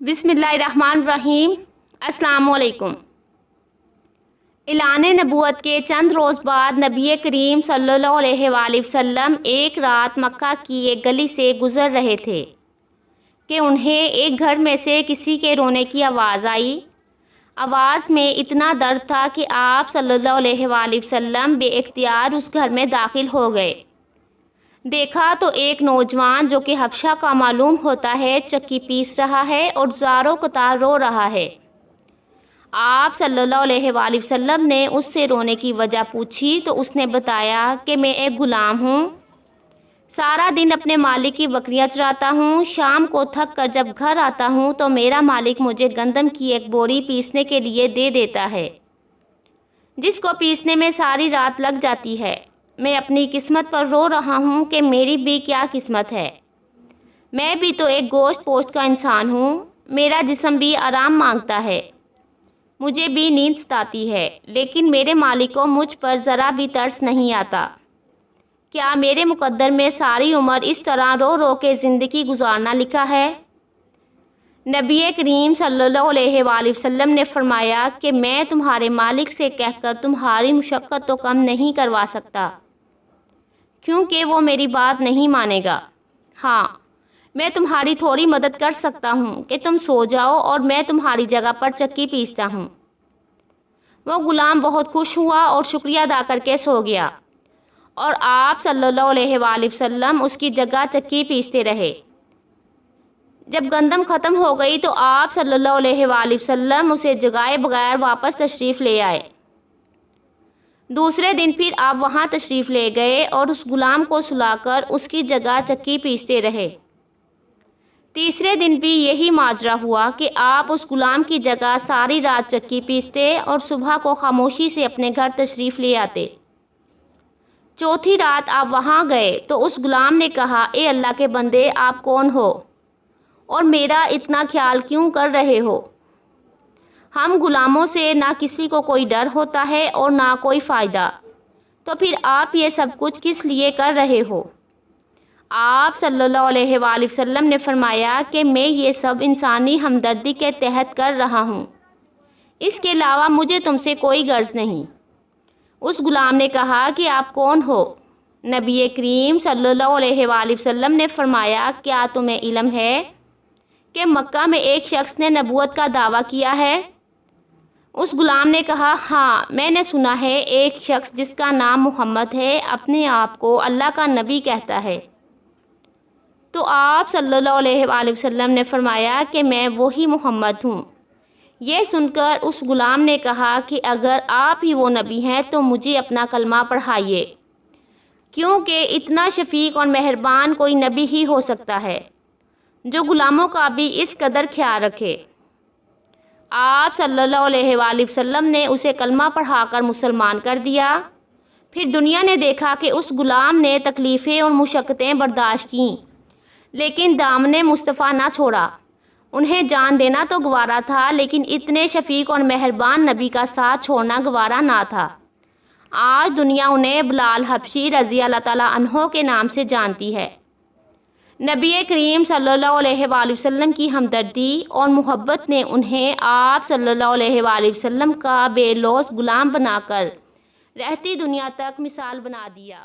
بسم اللہ الرحمن الرحیم۔ السلام علیکم۔ اعلان نبوت کے چند روز بعد نبی کریم صلی اللہ علیہ وآلہ وسلم ایک رات مکہ کی ایک گلی سے گزر رہے تھے کہ انہیں ایک گھر میں سے کسی کے رونے کی آواز آئی۔ آواز میں اتنا درد تھا کہ آپ صلی اللہ علیہ وآلہ وسلم بے اختیار اس گھر میں داخل ہو گئے۔ دیکھا تو ایک نوجوان جو کہ حبشہ کا معلوم ہوتا ہے چکی پیس رہا ہے اور زاروں قطار رو رہا ہے۔ آپ صلی اللہ علیہ وآلہ وسلم نے اس سے رونے کی وجہ پوچھی تو اس نے بتایا کہ میں ایک غلام ہوں، سارا دن اپنے مالک کی بکریاں چراتا ہوں، شام کو تھک کر جب گھر آتا ہوں تو میرا مالک مجھے گندم کی ایک بوری پیسنے کے لیے دے دیتا ہے، جس کو پیسنے میں ساری رات لگ جاتی ہے۔ میں اپنی قسمت پر رو رہا ہوں کہ میری بھی کیا قسمت ہے، میں بھی تو ایک گوشت پوشت کا انسان ہوں، میرا جسم بھی آرام مانگتا ہے، مجھے بھی نیند ستاتی ہے، لیکن میرے مالک کو مجھ پر ذرا بھی ترس نہیں آتا۔ کیا میرے مقدر میں ساری عمر اس طرح رو رو کے زندگی گزارنا لکھا ہے؟ نبی کریم صلی اللہ علیہ وآلہ وسلم نے فرمایا کہ میں تمہارے مالک سے کہہ کر تمہاری مشقت تو کم نہیں کروا سکتا، کیونکہ وہ میری بات نہیں مانے گا۔ ہاں، میں تمہاری تھوڑی مدد کر سکتا ہوں کہ تم سو جاؤ اور میں تمہاری جگہ پر چکی پیستا ہوں۔ وہ غلام بہت خوش ہوا اور شکریہ ادا کر کے سو گیا، اور آپ صلی اللہ علیہ وآلہ وسلم اس کی جگہ چکی پیستے رہے۔ جب گندم ختم ہو گئی تو آپ صلی اللہ علیہ وآلہ وسلم اسے جگائے بغیر واپس تشریف لے آئے۔ دوسرے دن پھر آپ وہاں تشریف لے گئے اور اس غلام کو سلا کر اس کی جگہ چکی پیستے رہے۔ تیسرے دن بھی یہی ماجرا ہوا کہ آپ اس غلام کی جگہ ساری رات چکی پیستے اور صبح کو خاموشی سے اپنے گھر تشریف لے آتے۔ چوتھی رات آپ وہاں گئے تو اس غلام نے کہا، اے اللہ کے بندے، آپ کون ہو اور میرا اتنا خیال کیوں کر رہے ہو؟ ہم غلاموں سے نہ کسی کو کوئی ڈر ہوتا ہے اور نہ کوئی فائدہ، تو پھر آپ یہ سب کچھ کس لیے کر رہے ہو؟ آپ صلی اللہ علیہ وآلہ وسلم نے فرمایا کہ میں یہ سب انسانی ہمدردی کے تحت کر رہا ہوں، اس کے علاوہ مجھے تم سے کوئی غرض نہیں۔ اس غلام نے کہا کہ آپ کون ہو؟ نبی کریم صلی اللہ علیہ وآلہ وسلم نے فرمایا، کیا تمہیں علم ہے کہ مکہ میں ایک شخص نے نبوت کا دعویٰ کیا ہے؟ اس غلام نے کہا، ہاں، میں نے سنا ہے ایک شخص جس کا نام محمد ہے اپنے آپ کو اللہ کا نبی کہتا ہے۔ تو آپ صلی اللہ علیہ وآلہ وسلم نے فرمایا کہ میں وہی محمد ہوں۔ یہ سن کر اس غلام نے کہا کہ اگر آپ ہی وہ نبی ہیں تو مجھے اپنا کلمہ پڑھائیے، کیونکہ اتنا شفیق اور مہربان کوئی نبی ہی ہو سکتا ہے جو غلاموں کا بھی اس قدر خیال رکھے۔ آپ صلی اللہ علیہ وآلہ وسلم نے اسے کلمہ پڑھا کر مسلمان کر دیا۔ پھر دنیا نے دیکھا کہ اس غلام نے تکلیفیں اور مشقتیں برداشت کیں، لیکن دامن مصطفیٰ نہ چھوڑا۔ انہیں جان دینا تو گوارا تھا، لیکن اتنے شفیق اور مہربان نبی کا ساتھ چھوڑنا گوارا نہ تھا۔ آج دنیا انہیں بلال حبشی رضی اللہ تعالیٰ عنہ کے نام سے جانتی ہے۔ نبی کریم صلی اللہ علیہ وآلہ وسلم کی ہمدردی اور محبت نے انہیں آپ صلی اللہ علیہ وآلہ وسلم کا بے لوث غلام بنا کر رہتی دنیا تک مثال بنا دیا۔